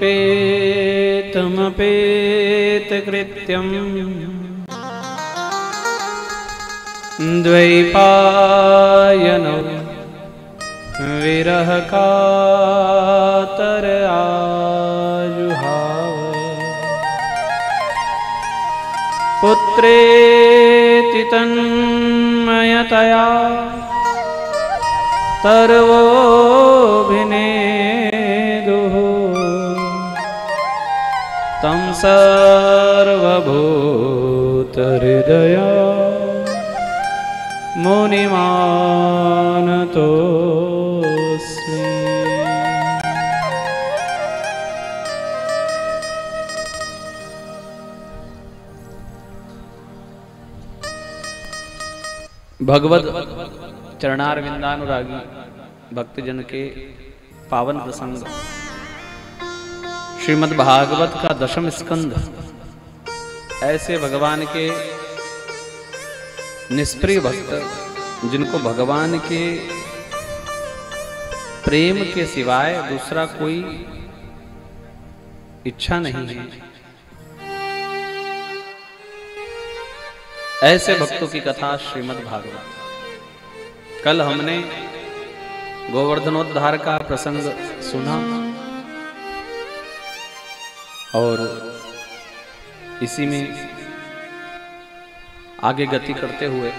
किमपेतमपेतकृत्यम् द्वैपायनो विरहकातर आजुहाव पुत्रेति तन्मयतया तर्वोऽभिनेदुः तं सर्वभूतहृदया मुनिमानतोऽस्मि। भगवत चरणारविंदानुरागी भक्तजन के पावन प्रसंग श्रीमद् भागवत का दशम स्कंध। ऐसे भगवान के निष्प्रिय भक्त जिनको भगवान के प्रेम के सिवाय दूसरा कोई इच्छा नहीं है, ऐसे भक्तों की कथा श्रीमद् भागवत। कल हमने गोवर्धनोद्धार का प्रसंग सुना और इसी में आगे गति करते हुए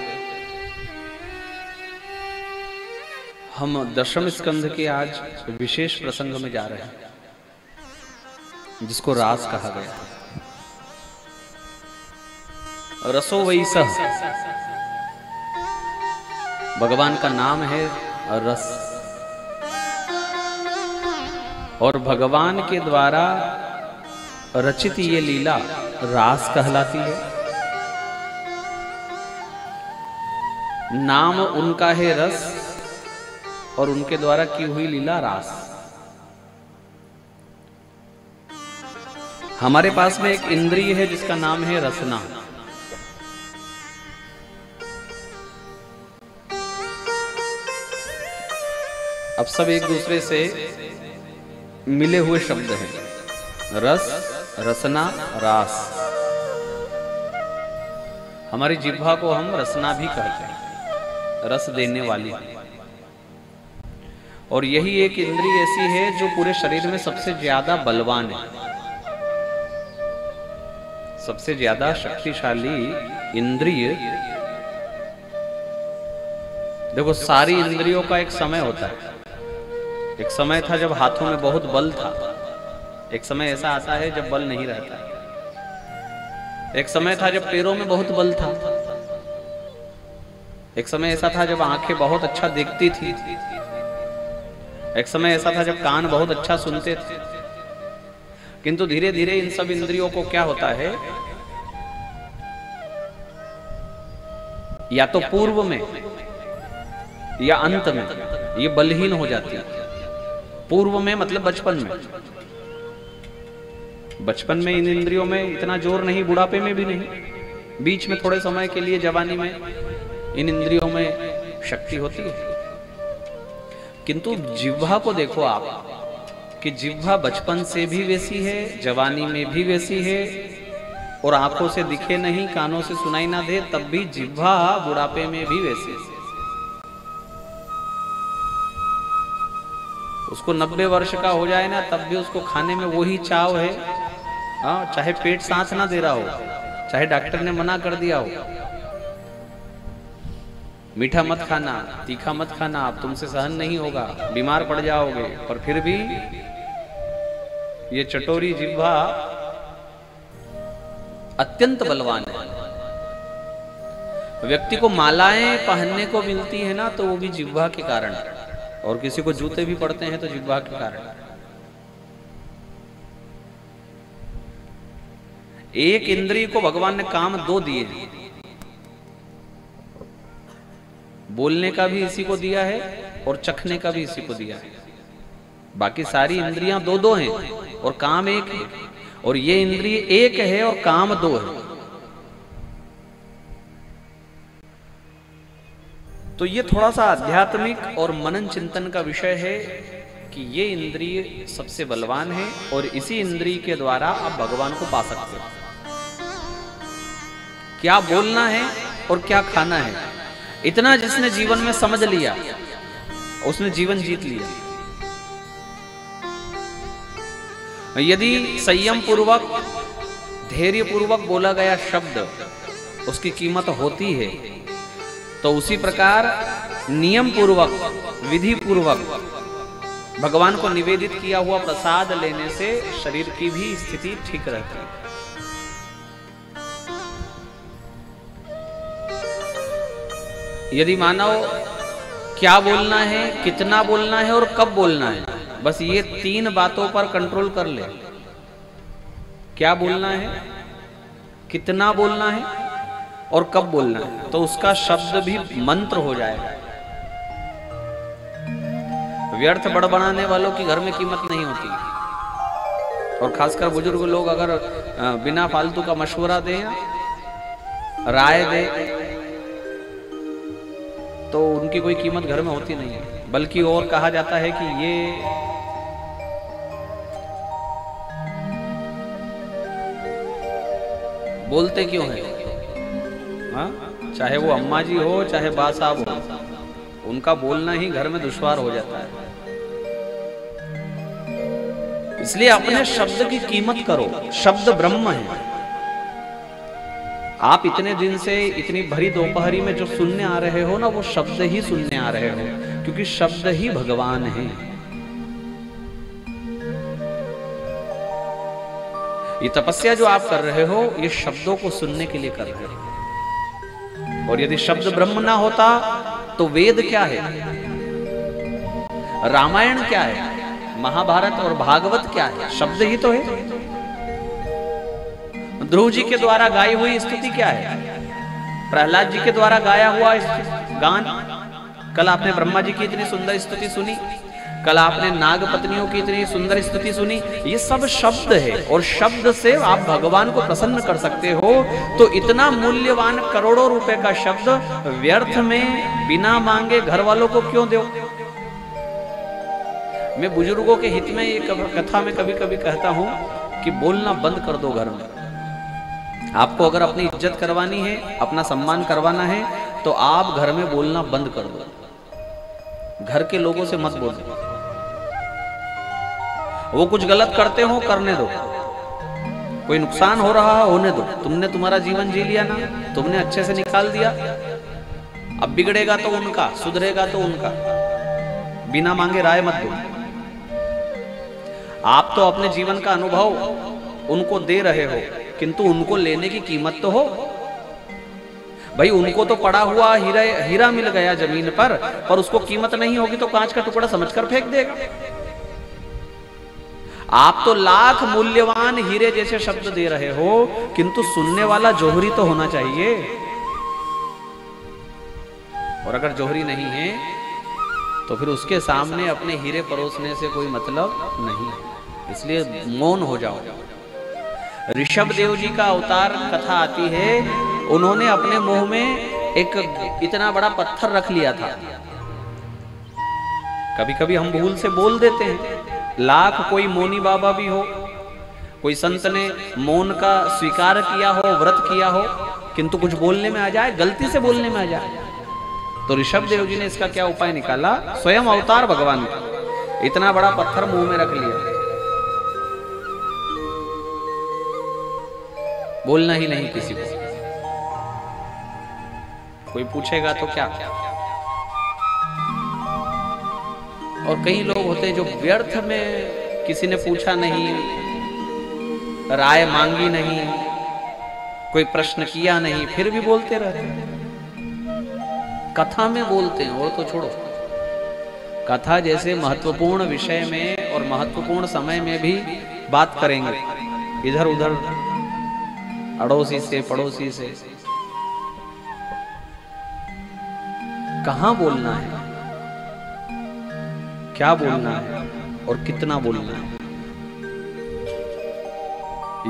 हम दशम स्कंध के आज विशेष प्रसंग में जा रहे हैं, जिसको रास कहा गया है। रसो वैसह भगवान का नाम है रस, और भगवान के द्वारा रचित ये लीला रास कहलाती है। नाम उनका है रस और उनके द्वारा की हुई लीला रास। हमारे पास में एक इंद्रिय है जिसका नाम है रसना। अब सब एक दूसरे से मिले हुए शब्द हैं, रस, रसना, रास। हमारी जिह्वा को हम रसना भी कहते हैं, रस देने वाली। और यही एक इंद्रिय ऐसी है जो पूरे शरीर में सबसे ज्यादा बलवान है, सबसे ज्यादा शक्तिशाली इंद्रिय। देखो, सारी इंद्रियों का एक समय होता है। एक समय था जब हाथों में बहुत बल था, एक समय ऐसा आता है जब बल नहीं रहता। एक समय था जब पैरों में बहुत बल था, एक समय ऐसा था जब आंखें बहुत अच्छा देखती थी, एक समय ऐसा था जब कान बहुत अच्छा सुनते थे। किंतु धीरे धीरे इन सब इंद्रियों को क्या होता है, या तो पूर्व में या अंत में ये बलहीन हो जाती है। पूर्व में मतलब बचपन में, बचपन में इन इंद्रियों में इतना जोर नहीं, बुढ़ापे में भी नहीं, बीच में थोड़े समय के लिए जवानी में इन इंद्रियों में शक्ति होती है। किंतु जिह्वा को देखो आप कि जिह्वा बचपन से भी वैसी है, जवानी में भी वैसी है, और आंखों से दिखे नहीं, कानों से सुनाई ना दे, तब भी जिह्वा बुढ़ापे में भी वैसी है। उसको 90 वर्ष का हो जाए ना, तब भी उसको खाने में वही चाव है। हाँ, चाहे पेट सांस ना दे रहा हो, चाहे डॉक्टर ने मना कर दिया हो, मीठा मत खाना, तीखा मत खाना, आप तुमसे सहन नहीं होगा, बीमार पड़ जाओगे, और फिर भी ये चटोरी जिह्वा अत्यंत बलवान है। व्यक्ति को मालाएं पहनने को मिलती है ना, तो वो भी जिह्वा के कारण, और किसी को जूते भी पड़ते हैं तो जिह्वा के कारण। एक इंद्रिय को भगवान ने काम दो दिए हैं, बोलने का भी इसी को दिया है और चखने का भी इसी को दिया है। बाकी सारी इंद्रियां दो दो हैं और काम एक है, और ये इंद्रिय एक है और काम दो है। तो ये थोड़ा सा आध्यात्मिक और मनन चिंतन का विषय है कि ये इंद्रिय सबसे बलवान है और इसी इंद्रिय के द्वारा आप भगवान को पा सकते हो। क्या बोलना है और क्या खाना है, इतना जिसने जीवन में समझ लिया उसने जीवन जीत लिया। यदि संयम पूर्वक धैर्य पूर्वक बोला गया शब्द उसकी कीमत होती है, तो उसी प्रकार नियम पूर्वक विधि पूर्वक भगवान को निवेदित किया हुआ प्रसाद लेने से शरीर की भी स्थिति ठीक रहती है। यदि मानव क्या बोलना है, कितना बोलना है और कब बोलना है, बस ये 3 बातों पर कंट्रोल कर ले। क्या बोलना है, कितना बोलना है और कब बोलना है, तो उसका शब्द भी मंत्र हो जाएगा। व्यर्थ बड़बड़ाने वालों की घर में कीमत नहीं होती, और खासकर बुजुर्ग लोग अगर बिना फालतू का मशवरा दें, राय दे, तो उनकी कोई कीमत घर में होती नहीं है। बल्कि और कहा जाता है कि ये बोलते क्यों हैं? हाँ, चाहे वो अम्मा जी हो चाहे बा साहब हो, उनका बोलना ही घर में दुश्वार हो जाता है। इसलिए अपने शब्द की कीमत करो। शब्द ब्रह्म है। आप इतने दिन से इतनी भरी दोपहरी में जो सुनने आ रहे हो ना, वो शब्द ही सुनने आ रहे हो, क्योंकि शब्द ही भगवान है। ये तपस्या जो आप कर रहे हो, ये शब्दों को सुनने के लिए कर रहे हो। और यदि शब्द ब्रह्म ना होता तो वेद क्या है, रामायण क्या है, महाभारत और भागवत क्या है? शब्द ही तो है। ध्रुव जी के द्वारा गाई हुई स्तुति क्या है? प्रहलाद जी के द्वारा गाया हुआ गान। कल आपने ब्रह्मा जी की इतनी सुंदर स्तुति सुनी, कल आपने नाग पत्नियों की इतनी सुंदर स्तुति सुनी। ये सब शब्द है, और शब्द से आप भगवान को प्रसन्न कर सकते हो। तो इतना मूल्यवान करोड़ों रुपए का शब्द व्यर्थ में बिना मांगे घर वालों को क्यों दो? मैं बुजुर्गों के हित में ये कथा में कभी कभी कहता हूं कि बोलना बंद कर दो घर में। आपको अगर अपनी इज्जत करवानी है, अपना सम्मान करवाना है, तो आप घर में बोलना बंद कर दो। घर के लोगों से मत बोलो। वो कुछ गलत करते हो, करने दो। कोई नुकसान हो रहा है, होने दो। तुमने तुम्हारा जीवन जी लिया ना, तुमने अच्छे से निकाल दिया। अब बिगड़ेगा तो उनका, सुधरेगा तो उनका। बिना मांगे राय मत दो। आप तो अपने जीवन का अनुभव उनको दे रहे हो, किंतु उनको लेने की कीमत तो हो भाई। उनको तो पड़ा हुआ हीरा मिल गया जमीन पर उसको कीमत नहीं होगी तो कांच का टुकड़ा समझकर फेंक देगा। आप तो लाख मूल्यवान हीरे जैसे शब्द दे रहे हो, किंतु सुनने वाला जौहरी तो होना चाहिए। और अगर जौहरी नहीं है तो फिर उसके सामने अपने हीरे परोसने से कोई मतलब नहीं है। इसलिए मौन हो जाओ। ऋषभ देव जी का अवतार कथा आती है। उन्होंने अपने मुंह में एक इतना बड़ा पत्थर रख लिया था। कभी कभी हम भूल से बोल देते हैं। लाख कोई मौनी बाबा भी हो, कोई संत ने मौन का स्वीकार किया हो, व्रत किया हो, किंतु कुछ बोलने में आ जाए, गलती से बोलने में आ जाए, तो ऋषभ देव जी ने इसका क्या उपाय निकाला? स्वयं अवतार भगवान का इतना बड़ा पत्थर मुंह में रख लिया। बोलना ही नहीं किसी को। कोई पूछेगा तो क्या? और कई लोग होते हैं जो व्यर्थ में, किसी ने पूछा नहीं, राय मांगी नहीं, कोई प्रश्न किया नहीं, फिर भी बोलते रहते हैं। कथा में बोलते हैं, और तो छोड़ो। कथा जैसे महत्वपूर्ण विषय में और महत्वपूर्ण समय में भी बात करेंगे, इधर उधर अड़ोसी से पड़ोसी से। कहां बोलना है, क्या बोलना है और कितना बोलना है,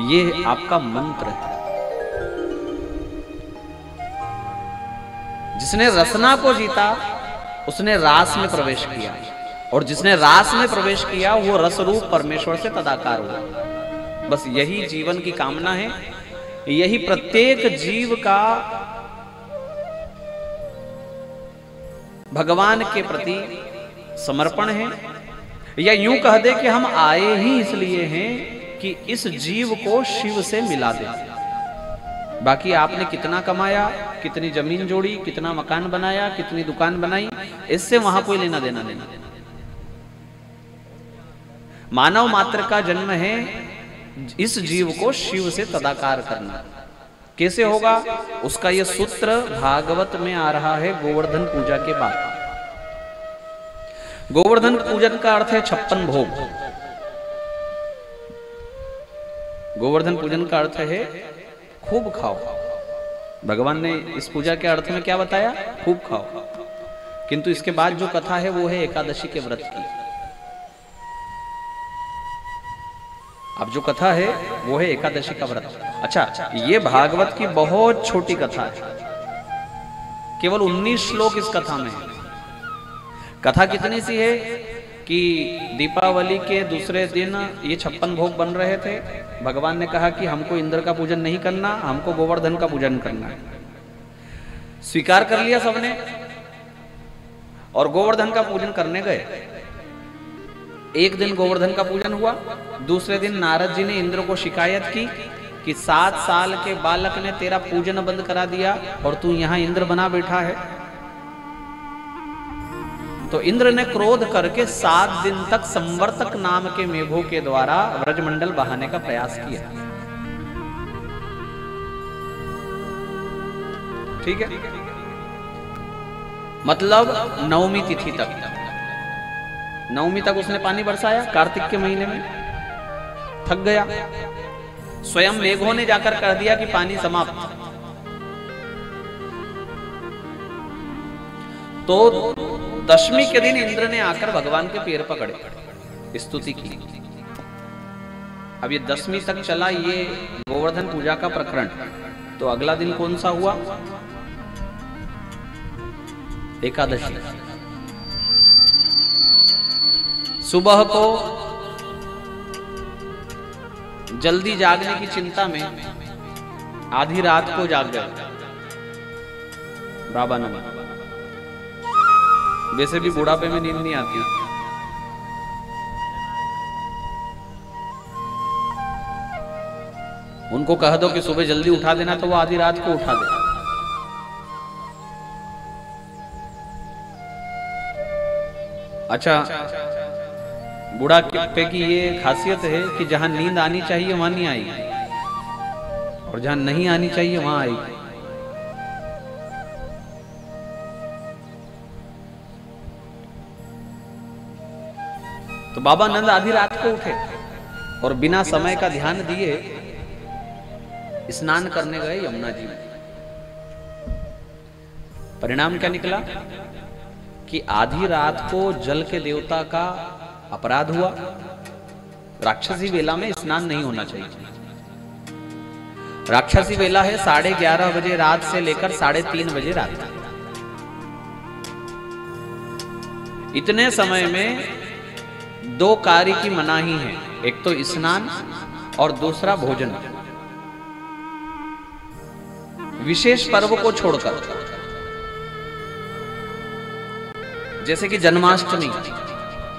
ये आपका मंत्र है। जिसने रसना को जीता उसने रास में प्रवेश किया। और जिसने रास में प्रवेश किया वो रस रूप परमेश्वर से तदाकार हुआ। बस यही जीवन की कामना है, यही प्रत्येक जीव का भगवान के प्रति समर्पण है। या यूं कह दे कि हम आए ही इसलिए हैं कि इस जीव को शिव से मिला दे। बाकी आपने कितना कमाया, कितनी जमीन जोड़ी, कितना मकान बनाया, कितनी दुकान बनाई, इससे वहां कोई लेना देना नहीं। मानव मात्र का जन्म है इस जीव को शिव से तदाकार करना। कैसे होगा उसका यह सूत्र भागवत में आ रहा है गोवर्धन पूजा के बाद। गोवर्धन पूजन का अर्थ है 56 भोग। गोवर्धन पूजन का अर्थ है खूब खाओ। भगवान ने इस पूजा के अर्थ में क्या बताया? खूब खाओ। किंतु इसके बाद जो कथा है वो है एकादशी के व्रत की। अब जो कथा है वो है एकादशी का व्रत। अच्छा, ये भागवत की बहुत छोटी कथा है, केवल 19 श्लोक इस कथा में है। कथा कितनी सी है कि दीपावली के दूसरे दिन ये 56 भोग बन रहे थे। भगवान ने कहा कि हमको इंद्र का पूजन नहीं करना, हमको गोवर्धन का पूजन करना है। स्वीकार कर लिया सबने और गोवर्धन का पूजन करने गए। एक दिन गोवर्धन का पूजन हुआ, दूसरे दिन नारद जी ने इंद्र को शिकायत की कि 7 साल के बालक ने तेरा पूजन बंद करा दिया और तू यहां इंद्र बना बैठा है। तो इंद्र ने क्रोध करके 7 दिन तक संवर्तक नाम के मेघों के द्वारा व्रजमंडल बहाने का प्रयास किया। ठीक है, मतलब नवमी तिथि तक, नवमी तक उसने पानी बरसाया। कार्तिक के महीने में थक गया, स्वयं मेघों ने जाकर कह दिया कि पानी समाप्त। तो दशमी के दिन इंद्र ने आकर भगवान के पैर पकड़े, स्तुति की। अब ये 10वीं तक चला ये गोवर्धन पूजा का प्रकरण। तो अगला दिन कौन सा हुआ? एकादशी। सुबह को जल्दी जागने की चिंता में आधी रात को जाग गए बाबा नंद। वैसे भी बुढ़ापे में नींद नहीं आती। उनको कह दो कि सुबह जल्दी उठा देना तो वो आधी रात को उठा दे। अच्छा, बुढ़ापे की ये खासियत है कि जहां नींद आनी चाहिए वहां नहीं आएगी और जहां नहीं आनी चाहिए वहां आएगी। तो बाबा नंद आधी रात को उठे और बिना समय का ध्यान दिए स्नान करने गए यमुना जी में। परिणाम क्या निकला कि आधी रात को जल के देवता का अपराध हुआ। राक्षसी वेला में स्नान नहीं होना चाहिए। राक्षसी वेला है 11:30 बजे रात से लेकर 3:30 बजे रात तक। इतने समय में 2 कार्य की मनाही है, एक तो स्नान और दूसरा भोजन। विशेष पर्व को छोड़कर, जैसे कि जन्माष्टमी,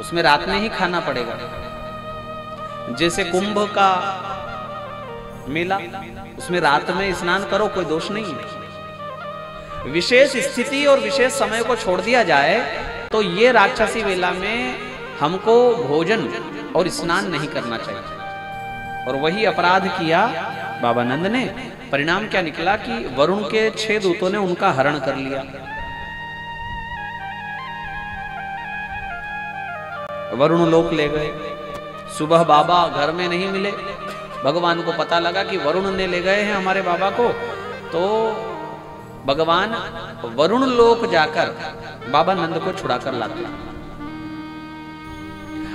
उसमें रात में ही खाना पड़ेगा। जैसे कुंभ का मेला, उसमें रात में स्नान करो, कोई दोष नहीं है। विशेष स्थिति और विशेष समय को छोड़ दिया जाए तो ये राक्षसी वेला में हमको भोजन और स्नान नहीं करना चाहिए। और वही अपराध किया बाबा नंद ने। परिणाम क्या निकला कि वरुण के 6 दूतों ने उनका हरण कर लिया। वरुण लोक ले गए। सुबह बाबा घर में नहीं मिले। भगवान को पता लगा कि वरुण ने ले गए हैं हमारे बाबा को। तो भगवान वरुण लोक जाकर बाबा नंद को छुड़ा कर लाते।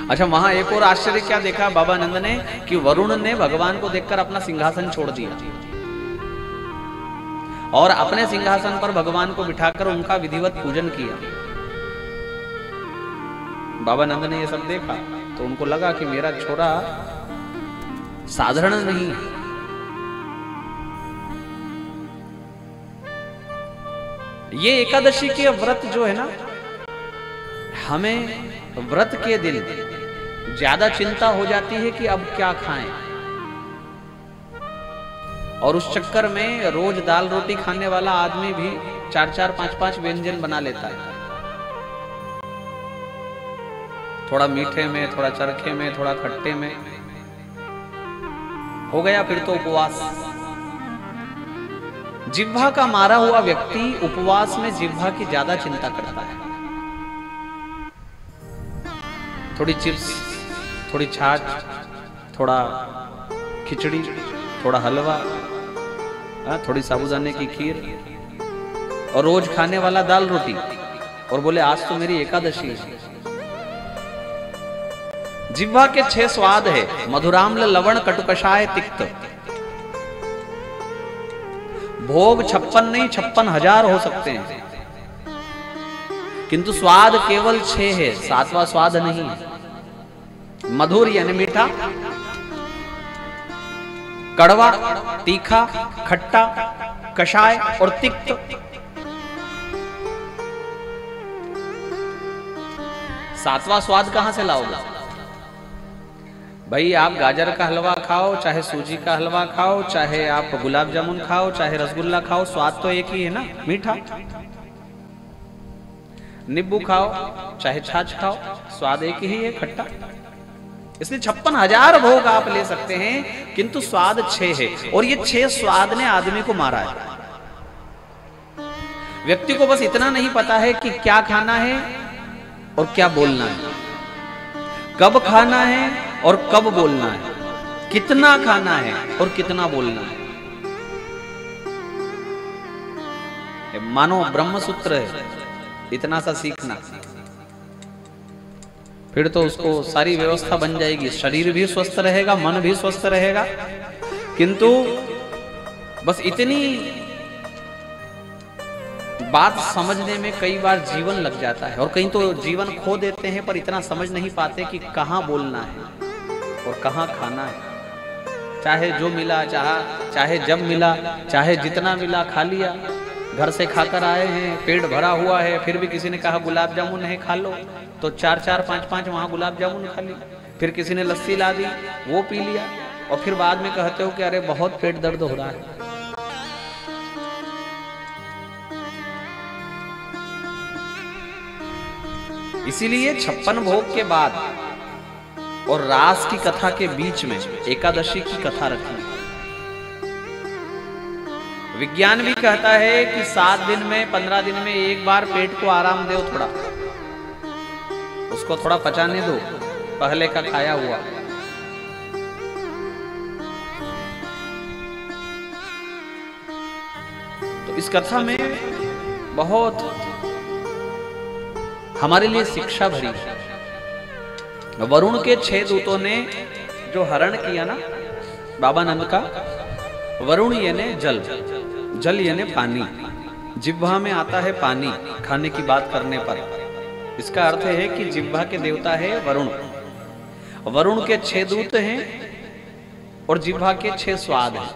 अच्छा, वहां एक और आश्चर्य क्या देखा बाबा नंद ने कि वरुण ने भगवान को देखकर अपना सिंहासन छोड़ दिया और अपने सिंहासन पर भगवान को बिठाकर उनका विधिवत पूजन किया। बाबा नंद ने ये सब देखा तो उनको लगा कि मेरा छोरा साधारण नहीं है। ये एकादशी के व्रत जो है ना, हमें व्रत के दिन ज्यादा चिंता हो जाती है कि अब क्या खाएं, और उस चक्कर में रोज दाल रोटी खाने वाला आदमी भी 4-4, 5-5 व्यंजन बना लेता है। थोड़ा मीठे में, थोड़ा चरखे में, थोड़ा खट्टे में हो गया, फिर तो उपवास। जिह्वा का मारा हुआ व्यक्ति उपवास में जिह्वा की ज्यादा चिंता करता है। थोड़ी चिप्स, थोड़ी छाछ, थोड़ा खिचड़ी, थोड़ा हलवा, थोड़ी साबूदाने की खीर, और रोज खाने वाला दाल रोटी, और बोले आज तो मेरी एकादशी है। जिह्वा के 6 स्वाद है, मधुराम्ल, लवण, कटुकषाय, तिक्त। भोग 56 नहीं 56,000 हो सकते हैं, किंतु स्वाद केवल 6 है, 7वां स्वाद नहीं है। मधुर यानी मीठा, कड़वा, तीखा, खट्टा, कषाय और तिक्त। सातवां स्वाद कहां से लाओगे भाई? आप गाजर का हलवा खाओ, चाहे सूजी का हलवा खाओ, चाहे आप गुलाब जामुन खाओ, चाहे रसगुल्ला खाओ, स्वाद तो एक ही है ना, मीठा। नींबू खाओ, चाहे छाछ खाओ, स्वाद एक ही है, खट्टा। इसलिए 56,000 भोग आप ले सकते हैं, किंतु स्वाद 6 है, और ये 6 स्वाद ने आदमी को मारा है। व्यक्ति को बस इतना नहीं पता है कि क्या खाना है और क्या बोलना है, कब खाना है और कब बोलना है, कितना खाना है और कितना बोलना है। मानो ब्रह्म सूत्र है, इतना सा सीखना, फिर तो उसको सारी व्यवस्था बन जाएगी, शरीर भी स्वस्थ रहेगा, मन भी स्वस्थ रहेगा। किंतु बस इतनी बात समझने में कई बार जीवन लग जाता है, और कहीं तो जीवन खो देते हैं, पर इतना समझ नहीं पाते कि कहाँ बोलना है और कहाँ खाना है। चाहे जो मिला, चाहे जब मिला, चाहे जितना मिला खा लिया। घर से खाकर आए हैं, पेट भरा हुआ है, फिर भी किसी ने कहा गुलाब जामुन है खा लो, तो 4-4, 5-5 वहां गुलाब जामुन खा ली। फिर किसी ने लस्सी ला दी, वो पी लिया, और फिर बाद में कहते हो कि अरे बहुत पेट दर्द हो रहा है। इसीलिए 56 भोग के बाद और रास की कथा के बीच में एकादशी की कथा रखी। विज्ञान भी कहता है कि 7 दिन में, 15 दिन में एक बार पेट को आराम दो, थोड़ा उसको थोड़ा पचाने दो पहले का खाया हुआ। तो इस कथा में बहुत हमारे लिए शिक्षा भरी है। वरुण के 6 दूतों ने जो हरण किया ना बाबा नंद का, वरुण यानी जल, जल यानी पानी। जिह्वा में आता है पानी खाने की बात करने पर। इसका अर्थ है कि जिह्वा के देवता है वरुण। वरुण के 6 दूत हैं और जिह्वा के 6 स्वाद हैं।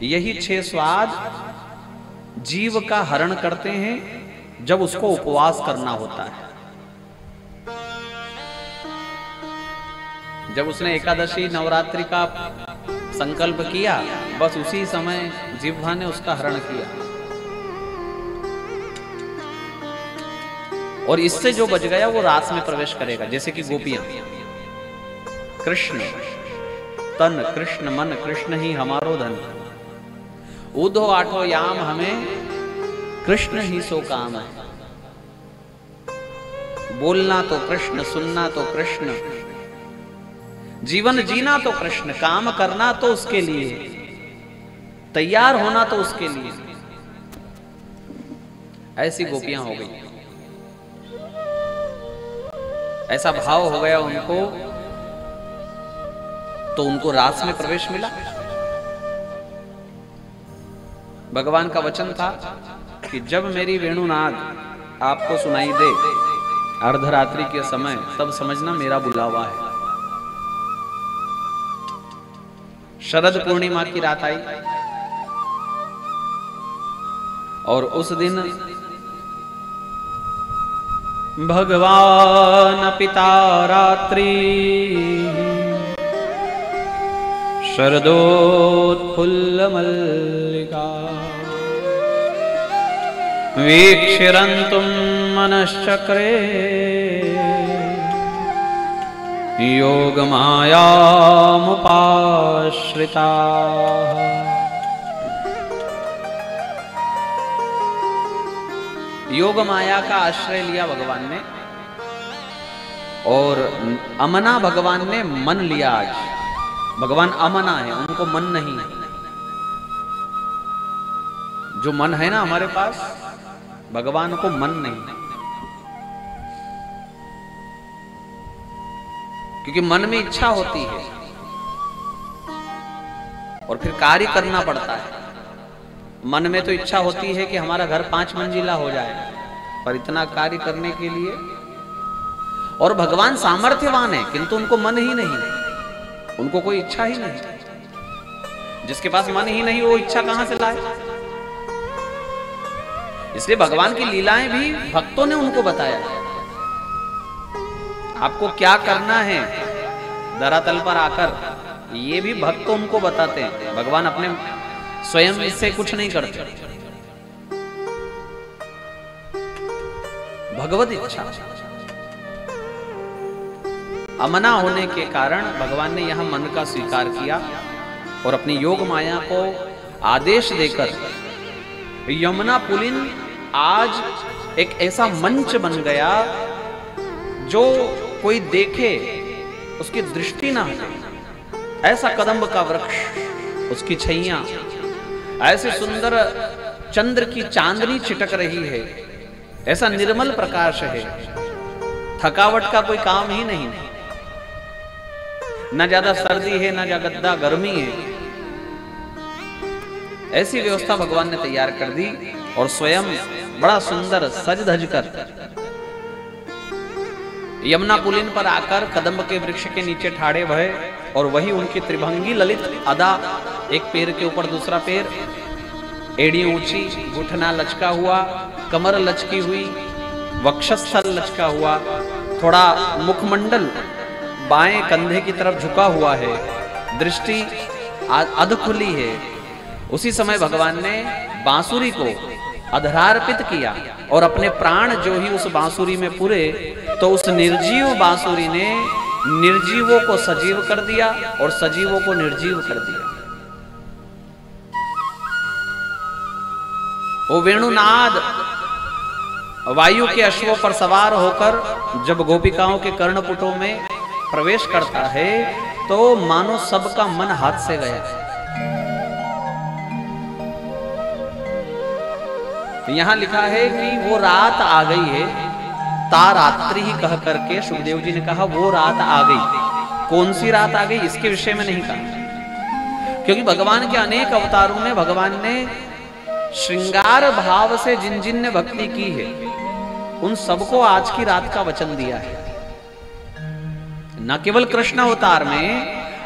यही 6 स्वाद जीव का हरण करते हैं जब उसको उपवास करना होता है। जब उसने एकादशी नवरात्रि का संकल्प किया, बस उसी समय जिह्वा ने उसका हरण किया, और इससे जो बच गया वो रास में प्रवेश करेगा। जैसे कि गोपियां, कृष्ण तन कृष्ण मन, कृष्ण ही हमारो धन, ऊधो आठो याम हमें कृष्ण ही सो काम है। बोलना तो कृष्ण, सुनना तो कृष्ण, जीवन जीना तो कृष्ण, काम करना तो उसके लिए, तैयार होना तो उसके लिए। ऐसी गोपियां हो गई, ऐसा भाव हो गया उनको, तो उनको रास में प्रवेश मिला। भगवान का वचन था कि जब मेरी वेणुनाद आपको सुनाई दे अर्धरात्रि के समय, तब समझना मेरा बुलावा है। शरद पूर्णिमा की रात आई और उस दिन भगवान पिता रात्रि शरदोत्फुल्ल मल्लिका वीक्षिरन्तुं मनश्चक्रे योगमायामुपाश्रिता। योग माया का आश्रय लिया भगवान ने और अमना भगवान ने मन लिया। आज भगवान अमना है, उनको मन नहीं है। जो मन है ना हमारे पास, भगवान को मन नहीं, क्योंकि मन में इच्छा होती है और फिर कार्य करना पड़ता है। मन में तो इच्छा होती है कि हमारा घर 5 मंजिला हो जाए, पर इतना कार्य करने के लिए, और भगवान सामर्थ्यवान है किंतु उनको मन ही नहीं, उनको कोई इच्छा ही नहीं। जिसके पास मन ही नहीं वो इच्छा कहां से लाए? इसलिए भगवान की लीलाएं भी भक्तों ने उनको बताया, आपको क्या करना है धरातल पर आकर, ये भी भक्त उनको बताते हैं। भगवान अपने स्वयं इससे कुछ नहीं करते। भगवत इच्छा अमना होने के कारण भगवान ने यहां मन का स्वीकार किया और अपनी योग माया को आदेश देकर यमुना पुलिन आज एक ऐसा मंच बन गया जो कोई देखे उसकी दृष्टि ना हटे। ऐसा कदम्ब का वृक्ष, उसकी छैया, ऐसे सुंदर चंद्र की चांदनी छिटक रही है, ऐसा निर्मल प्रकाश है, थकावट का कोई काम ही नहीं, न ज्यादा सर्दी है न ज्यादा गर्मी है। ऐसी व्यवस्था भगवान ने तैयार कर दी और स्वयं बड़ा सुंदर सज धज कर यमुना पुलिन पर आकर कदम्ब के वृक्ष के नीचे ठाड़े भये और वही उनकी त्रिभंगी ललित अदा, एक पैर के ऊपर दूसरा पैर, एड़ी ऊंची, घुटना लचका हुआ, कमर लचकी हुई, वक्षस्थल लचका हुआ, थोड़ा मुखमंडल बाएं कंधे की तरफ झुका हुआ है, दृष्टि अध खुली है। उसी समय भगवान ने बांसुरी को अधरार्पित किया और अपने प्राण जो ही उस बांसुरी में पूरे, तो उस निर्जीव बांसुरी ने निर्जीवों को सजीव कर दिया और सजीवों को निर्जीव कर दिया। वो वेणुनाद वायु के अश्वों पर सवार होकर जब गोपिकाओं के कर्णपुटों में प्रवेश करता है तो मानो सबका मन हाथ से गया। यहां लिखा है कि वो रात आ गई है, तारात्रि ही कह करके सुखदेव जी ने कहा वो रात आ गई। कौन सी रात आ गई इसके विषय में नहीं कहा, क्योंकि भगवान के अनेक अवतारों में भगवान ने श्रृंगार भाव से जिन जिन ने भक्ति की है उन सबको आज की रात का वचन दिया है। न केवल कृष्ण अवतार में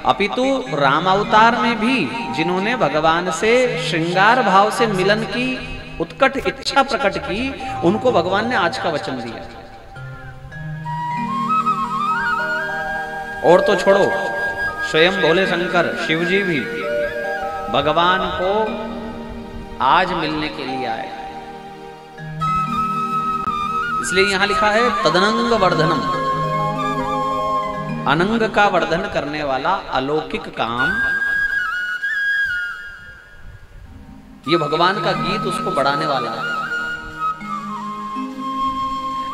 अपितु राम अवतार में भी जिन्होंने भगवान से श्रृंगार भाव से मिलन की उत्कट इच्छा प्रकट की, उनको भगवान ने आज का वचन दिया। और तो छोड़ो, स्वयं भोले शंकर शिव जी भी भगवान को आज मिलने के लिए आए। इसलिए यहां लिखा है तदनंग वर्धनम, अनंग का वर्धन करने वाला अलौकिक काम, ये भगवान का गीत उसको बढ़ाने वाला है।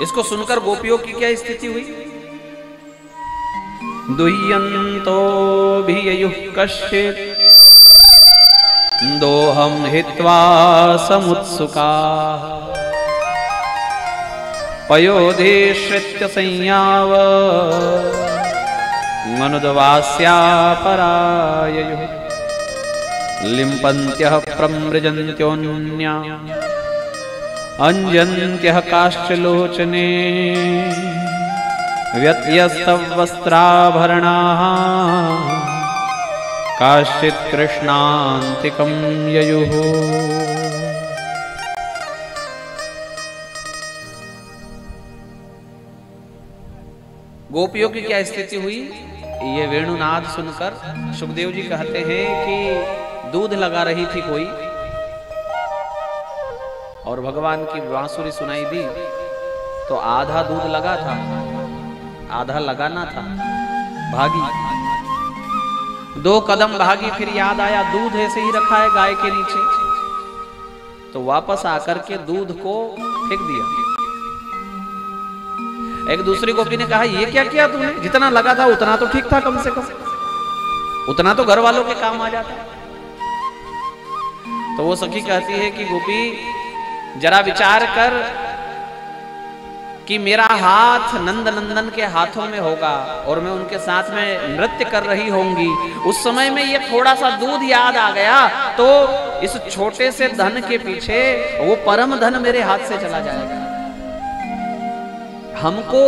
इसको सुनकर गोपियों की क्या स्थिति हुई? दुह्यन्तो भिययुः कश्चित् दोहम हित्वा समुत्सुकाः पयोधेश्रित्य संयाव मनुदवास्या पराययुः लिम्पन्त्यः प्रमृजन्त्योऽन्या अंजन्त्यः काश्चलोचने व्यत्यस्तव वस्त्राभरणाः काश्चित् कृष्णान्तिकं ययुः। गोपियों की क्या स्थिति हुई? ये वेणुनाद सुनकर सुखदेव जी कहते हैं कि दूध लगा रही थी कोई, और भगवान की बांसुरी सुनाई दी, तो आधा दूध लगा था, आधा लगाना था, भागी। 2 कदम भागी, फिर याद आया दूध ऐसे ही रखा है गाय के नीचे, तो वापस आकर के दूध को फेंक दिया। एक दूसरी गोपी ने कहा ये क्या किया तूने? जितना लगा था उतना तो ठीक था, कम से कम उतना तो घर वालों के काम आ जाता। तो वो सखी कहती है कि गोपी जरा विचार कर कि मेरा हाथ नंद नंदन के हाथों में होगा और मैं उनके साथ में नृत्य कर रही होंगी, उस समय में ये थोड़ा सा दूध याद आ गया तो इस छोटे से धन के पीछे वो परम धन मेरे हाथ से चला जाएगा। हमको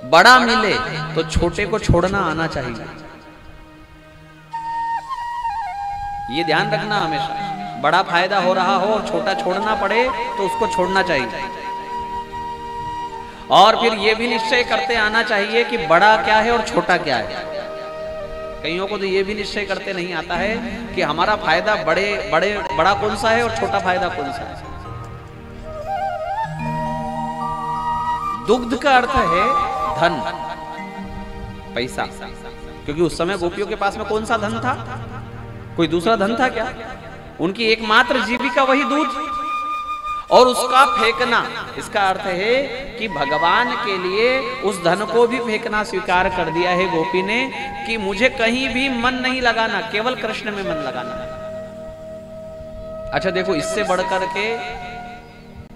बड़ा मिले तो छोटे को छोड़ना आना चाहिए, ये ध्यान रखना हमेशा। बड़ा फायदा हो रहा हो और छोटा छोड़ना पड़े तो उसको छोड़ना चाहिए। और फिर ये भी निश्चय करते आना चाहिए कि बड़ा क्या है और छोटा क्या है। कईयों को तो ये भी निश्चय करते नहीं आता है कि हमारा फायदा बड़ा कौन सा है और छोटा फायदा कौन सा है। दुग्ध का अर्थ है धन, पैसा, क्योंकि उस समय गोपियों के पास में कौन सा धन था? कोई दूसरा धन था क्या? उनकी एकमात्र जीविका वही दूध और उसका फेंकना। इसका अर्थ है कि भगवान के लिए उस धन को भी फेंकना स्वीकार कर दिया है गोपी ने कि मुझे कहीं भी मन नहीं लगाना, केवल कृष्ण में मन लगाना। अच्छा देखो, इससे बढ़कर के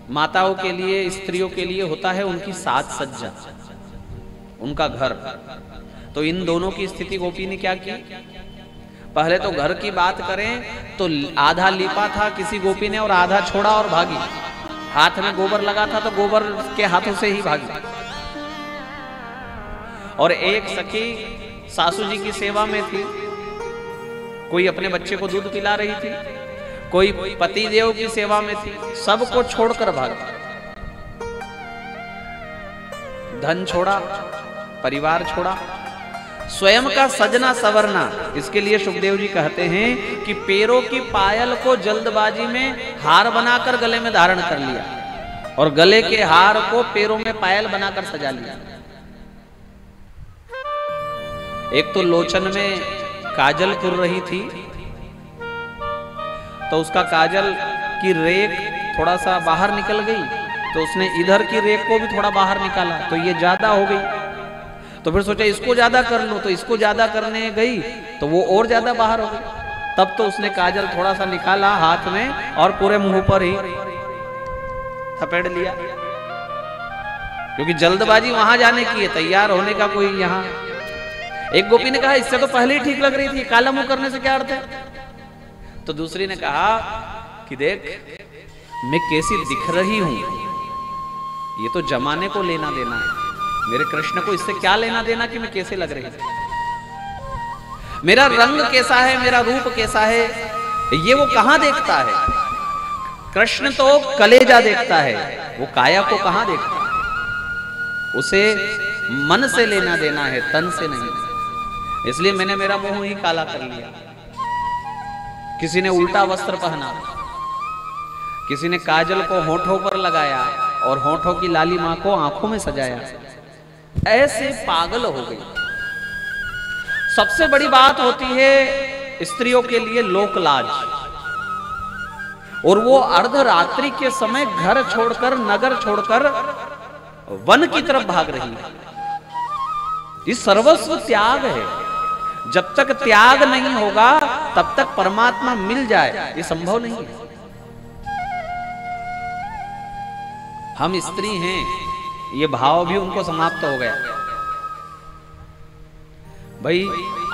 माताओं के लिए, स्त्रियों के लिए होता है उनकी साज सज्जा, उनका घर। तो इन दोनों की स्थिति गोपी ने क्या की? पहले तो घर की बात करें तो आधा लीपा था किसी गोपी ने और आधा छोड़ा और भागी। हाथ में गोबर लगा था तो गोबर के हाथों से ही भागी। और एक सखी सासू जी की सेवा में थी, कोई अपने बच्चे को दूध पिला रही थी, कोई पति देव की सेवा में थी, सबको छोड़कर भागी। धन छोड़ा, परिवार छोड़ा, स्वयं का सजना सवरना। इसके लिए सुखदेव जी कहते हैं कि पैरों की पायल को जल्दबाजी में हार बनाकर गले में धारण कर लिया और गले के हार को पैरों में पायल बनाकर सजा लिया। एक तो लोचन में काजल पुर रही थी, तो उसका काजल की रेख थोड़ा सा बाहर निकल गई, तो उसने इधर की रेख को भी थोड़ा बाहर निकाला, तो ये ज्यादा हो गई। तो फिर सोचा इसको ज्यादा कर लूं, तो इसको ज्यादा करने गई तो वो और ज्यादा बाहर हो गई। तब तो उसने काजल थोड़ा सा निकाला हाथ में और पूरे मुंह पर ही थपेड़ लिया, क्योंकि जल्दबाजी वहां जाने की है, तैयार होने का कोई यहाँ। एक गोपी ने कहा इससे तो पहले ही ठीक लग रही थी, काला मुंह करने से क्या अर्थ है? तो दूसरी ने कहा कि देख मैं कैसी दिख रही हूं, ये तो जमाने को लेना देना है, मेरे कृष्ण को इससे क्या लेना देना कि मैं कैसे लग रही हूं। मेरा रंग कैसा है, मेरा रूप कैसा है, ये वो कहां देखता है? कृष्ण तो कलेजा देखता है, वो काया को कहां देखता है? उसे मन से लेना देना है, तन से नहीं। इसलिए मैंने मेरा मुंह ही काला कर लिया। किसी ने उल्टा वस्त्र पहना, किसी ने काजल को होठों पर लगाया और होठों की लालिमा को आंखों में सजाया। ऐसे पागल हो गई। सबसे बड़ी बात होती है स्त्रियों के लिए लोकलाज, और वो अर्धरात्रि के समय घर छोड़कर, नगर छोड़कर वन की तरफ भाग रही है। ये सर्वस्व त्याग है। जब तक त्याग नहीं होगा तब तक परमात्मा मिल जाए ये संभव नहीं है। हम स्त्री हैं, ये भाव भी उनको समाप्त हो गया। भाई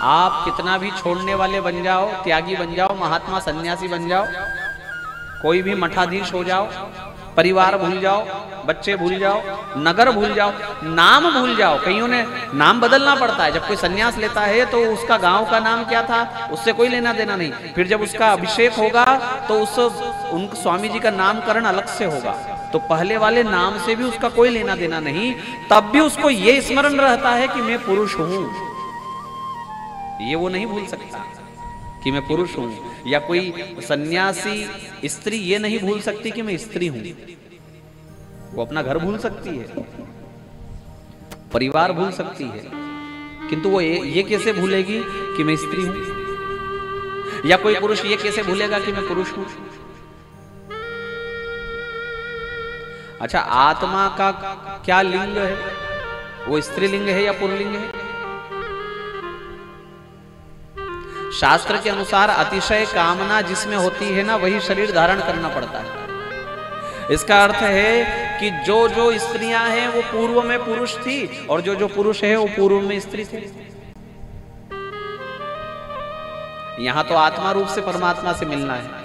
आप कितना भी छोड़ने वाले बन जाओ, त्यागी बन जाओ, महात्मा सन्यासी बन जाओ, कोई भी मठाधीश हो जाओ, परिवार भूल जाओ, बच्चे भूल जाओ, नगर भूल जाओ, नाम भूल जाओ। कईयों ने नाम बदलना पड़ता है। जब कोई सन्यास लेता है तो उसका गांव का नाम क्या था उससे कोई लेना देना नहीं। फिर जब उसका अभिषेक होगा तो उन स्वामी जी का नामकरण अलग से होगा। तो पहले वाले नाम से भी उसका कोई लेना देना नहीं, तब भी उसको ये स्मरण रहता है कि मैं पुरुष हूं। ये वो नहीं भूल सकता कि मैं पुरुष हूं। या कोई सन्यासी स्त्री ये नहीं भूल सकती कि मैं स्त्री हूं। वो अपना घर भूल सकती है, परिवार भूल सकती है, किंतु वो ये कैसे भूलेगी कि मैं स्त्री हूं। या कोई पुरुष ये कैसे भूलेगा कि मैं पुरुष हूं। अच्छा, आत्मा का क्या लिंग है? वो स्त्रीलिंग है या पुल्लिंग है? शास्त्र के अनुसार अतिशय कामना जिसमें होती है ना, वही शरीर धारण करना पड़ता है। इसका अर्थ है कि जो जो स्त्रियां हैं वो पूर्व में पुरुष थी, और जो जो पुरुष है वो पूर्व में स्त्री थे। यहां तो आत्मा रूप से परमात्मा से मिलना है।